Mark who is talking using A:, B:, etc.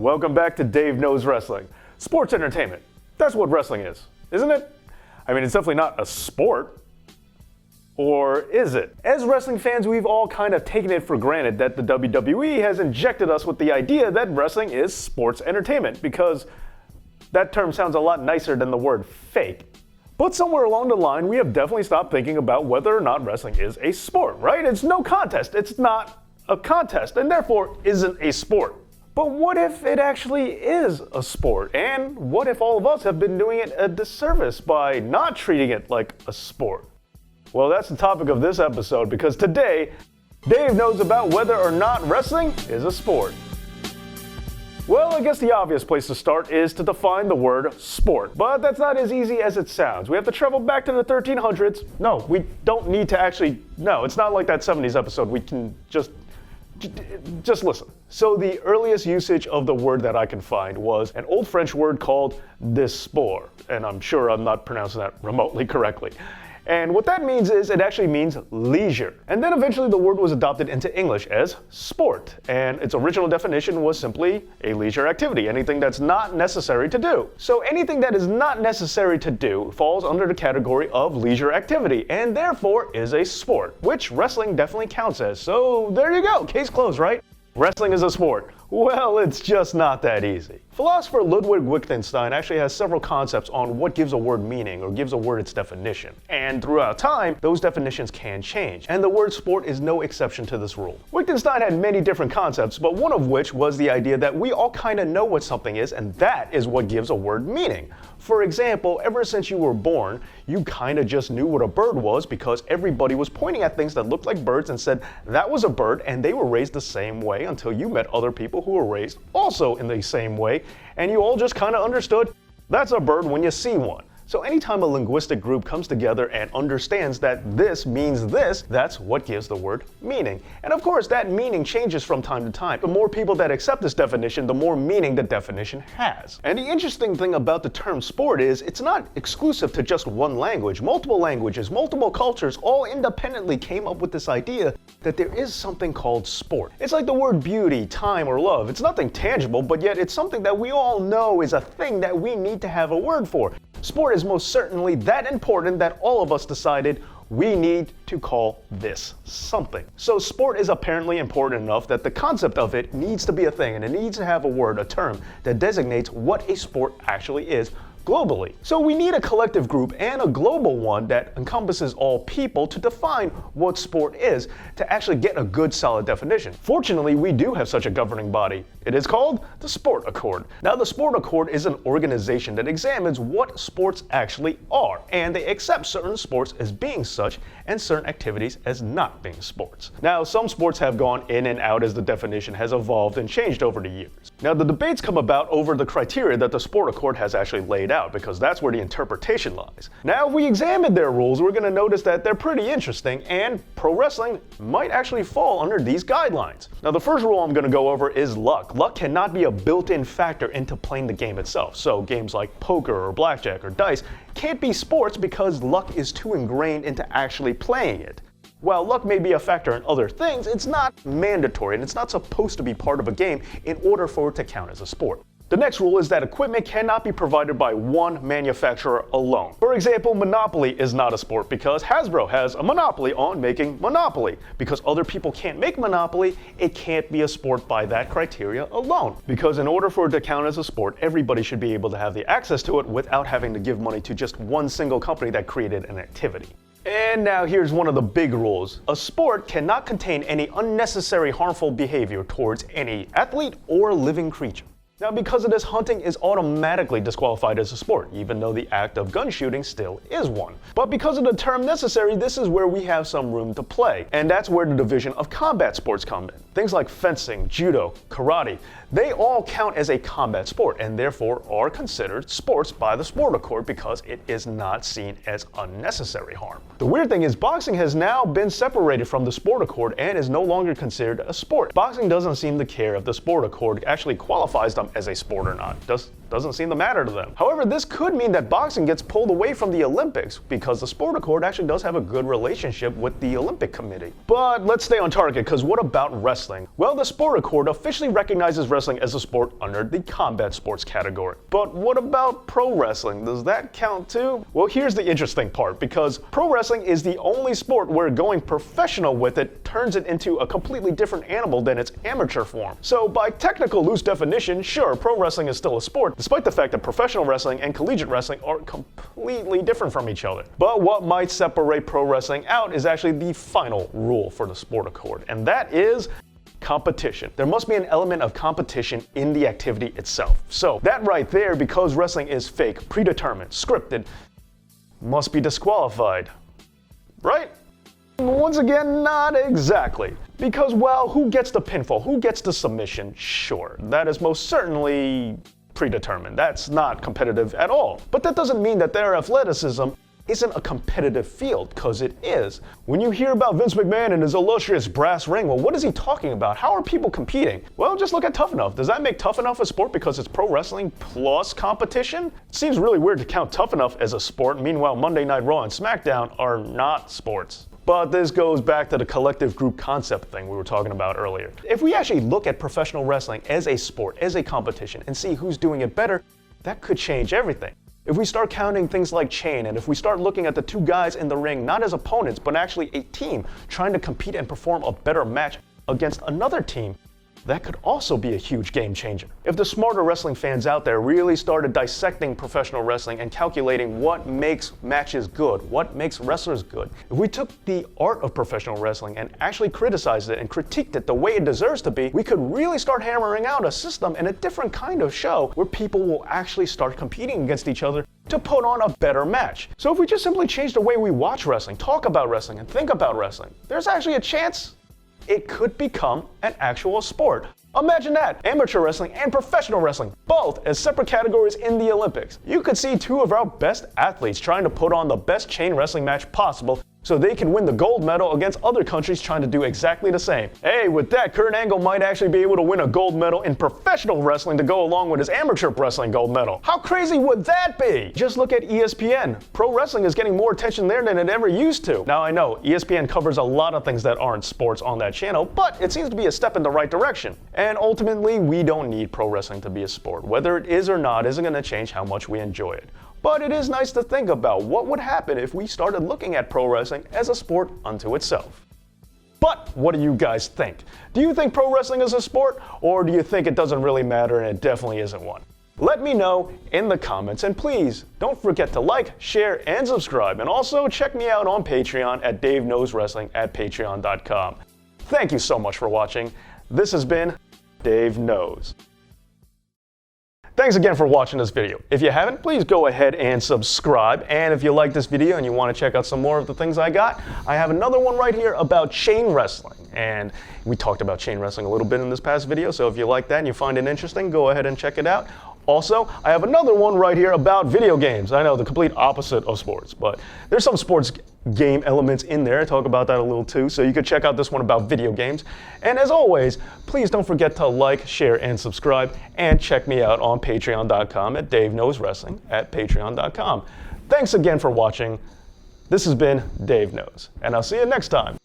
A: Welcome back to Dave Knows Wrestling. Sports entertainment. That's what wrestling is, isn't it? I mean, it's definitely not a sport. Or is it? As wrestling fans, we've all kind of taken it for granted that the WWE has injected us with the idea that wrestling is sports entertainment, because that term sounds a lot nicer than the word fake. But somewhere along the line, we have definitely stopped thinking about whether or not wrestling is a sport, right? It's no contest. It's not a contest, and therefore isn't a sport. But what if it actually is a sport? And what if all of us have been doing it a disservice by not treating it like a sport? Well, that's the topic of this episode, because today, Dave knows about whether or not wrestling is a sport. Well, I guess the obvious place to start is to define the word sport, but that's not as easy as it sounds. We have to travel back to the 1300s. No, we don't need to actually, no, it's not like that 70s episode. We can just listen. So the earliest usage of the word that I can find was an old French word called disport, and I'm sure I'm not pronouncing that remotely correctly. And what that means is it actually means leisure. And then eventually the word was adopted into English as sport. And its original definition was simply a leisure activity, anything that's not necessary to do. So anything that is not necessary to do falls under the category of leisure activity, and therefore is a sport, which wrestling definitely counts as. So there you go, case closed, right? Wrestling is a sport. Well, it's just not that easy. Philosopher Ludwig Wittgenstein actually has several concepts on what gives a word meaning or gives a word its definition. And throughout time, those definitions can change. And the word sport is no exception to this rule. Wittgenstein had many different concepts, but one of which was the idea that we all kind of know what something is, and that is what gives a word meaning. For example, ever since you were born, you kind of just knew what a bird was because everybody was pointing at things that looked like birds and said that was a bird, and they were raised the same way until you met other people who were raised also in the same way, and you all just kind of understood that's a bird when you see one. So anytime a linguistic group comes together and understands that this means this, that's what gives the word meaning. And of course, that meaning changes from time to time. The more people that accept this definition, the more meaning the definition has. And the interesting thing about the term sport is it's not exclusive to just one language. Multiple languages, multiple cultures, all independently came up with this idea that there is something called sport. It's like the word beauty, time, or love. It's nothing tangible, but yet it's something that we all know is a thing that we need to have a word for. Sport is most certainly that important that all of us decided we need to call this something. So sport is apparently important enough that the concept of it needs to be a thing, and it needs to have a word, a term, that designates what a sport actually is globally. So we need a collective group and a global one that encompasses all people to define what sport is, to actually get a good solid definition. Fortunately, we do have such a governing body. It is called the Sportaccord. Now, the Sportaccord is an organization that examines what sports actually are, and they accept certain sports as being such and certain activities as not being sports. Now, some sports have gone in and out as the definition has evolved and changed over the years. Now, the debates come about over the criteria that the Sportaccord has actually laid out, because that's where the interpretation lies. Now, if we examine their rules, we're going to notice that they're pretty interesting, and pro wrestling might actually fall under these guidelines. Now, the first rule I'm going to go over is luck. Luck cannot be a built-in factor into playing the game itself. So games like poker or blackjack or dice can't be sports because luck is too ingrained into actually playing it. While luck may be a factor in other things, it's not mandatory, and it's not supposed to be part of a game in order for it to count as a sport. The next rule is that equipment cannot be provided by one manufacturer alone. For example, Monopoly is not a sport because Hasbro has a monopoly on making Monopoly. Because other people can't make Monopoly, it can't be a sport by that criteria alone. Because in order for it to count as a sport, everybody should be able to have the access to it without having to give money to just one single company that created an activity. And now here's one of the big rules. A sport cannot contain any unnecessary harmful behavior towards any athlete or living creature. Now, because of this, hunting is automatically disqualified as a sport, even though the act of gun shooting still is one. But because of the term necessary, this is where we have some room to play, and that's where the division of combat sports come in. Things like fencing, judo, karate, they all count as a combat sport and therefore are considered sports by the Sportaccord because it is not seen as unnecessary harm. The weird thing is boxing has now been separated from the Sportaccord and is no longer considered a sport. Boxing doesn't seem to care if the Sportaccord actually qualifies them as a sport or not. Does Doesn't seem to matter to them. However, this could mean that boxing gets pulled away from the Olympics because the sport accord actually does have a good relationship with the Olympic Committee. But let's stay on target, because what about wrestling? Well, the sport accord officially recognizes wrestling as a sport under the combat sports category. But what about pro wrestling? Does that count too? Well, here's the interesting part, because pro wrestling is the only sport where going professional with it turns it into a completely different animal than its amateur form. So by technical loose definition, sure, pro wrestling is still a sport, despite the fact that professional wrestling and collegiate wrestling are completely different from each other. But what might separate pro wrestling out is actually the final rule for the sport accord, and that is competition. There must be an element of competition in the activity itself. So that right there, because wrestling is fake, predetermined, scripted, must be disqualified. Right? Once again, not exactly. Because, well, who gets the pinfall? Who gets the submission? Sure, that is most certainly predetermined. That's not competitive at all. But that doesn't mean that their athleticism isn't a competitive field, because it is. When you hear about Vince McMahon and his illustrious brass ring, well, what is he talking about? How are people competing? Well, just look at Tough Enough. Does that make Tough Enough a sport because it's pro wrestling plus competition? It seems really weird to count Tough Enough as a sport, meanwhile Monday Night Raw and SmackDown are not sports. But this goes back to the collective group concept thing we were talking about earlier. If we actually look at professional wrestling as a sport, as a competition, and see who's doing it better, that could change everything. If we start counting things like chain, and if we start looking at the two guys in the ring not as opponents, but actually a team trying to compete and perform a better match against another team, that could also be a huge game changer. If the smarter wrestling fans out there really started dissecting professional wrestling and calculating what makes matches good, what makes wrestlers good, if we took the art of professional wrestling and actually criticized it and critiqued it the way it deserves to be, we could really start hammering out a system and a different kind of show where people will actually start competing against each other to put on a better match. So if we just simply change the way we watch wrestling, talk about wrestling, and think about wrestling, there's actually a chance it could become an actual sport. Imagine that, amateur wrestling and professional wrestling, both as separate categories in the Olympics. You could see two of our best athletes trying to put on the best chain wrestling match possible so they can win the gold medal against other countries trying to do exactly the same. Hey, with that, Kurt Angle might actually be able to win a gold medal in professional wrestling to go along with his amateur wrestling gold medal. How crazy would that be? Just look at ESPN. Pro wrestling is getting more attention there than it ever used to. Now I know, ESPN covers a lot of things that aren't sports on that channel, but it seems to be a step in the right direction. And ultimately, we don't need pro wrestling to be a sport. Whether it is or not isn't going to change how much we enjoy it. But it is nice to think about what would happen if we started looking at pro wrestling as a sport unto itself. But what do you guys think? Do you think pro wrestling is a sport, or do you think it doesn't really matter and it definitely isn't one? Let me know in the comments, and please don't forget to like, share, and subscribe, and also check me out on Patreon at Dave Knows Wrestling at patreon.com. Thank you so much for watching. This has been Dave Knows. Thanks again for watching this video. If you haven't, please go ahead and subscribe. And if you like this video and you want to check out some more of the things I got, I have another one right here about chain wrestling. And we talked about chain wrestling a little bit in this past video, so if you like that and you find it interesting, go ahead and check it out. Also, I have another one right here about video games. I know, the complete opposite of sports, but there's some sports game elements in there. I talk about that a little too, so you could check out this one about video games. And as always, please don't forget to like, share, and subscribe, and check me out on patreon.com at Dave Knows Wrestling at patreon.com. Thanks again for watching. This has been Dave Knows, and I'll see you next time.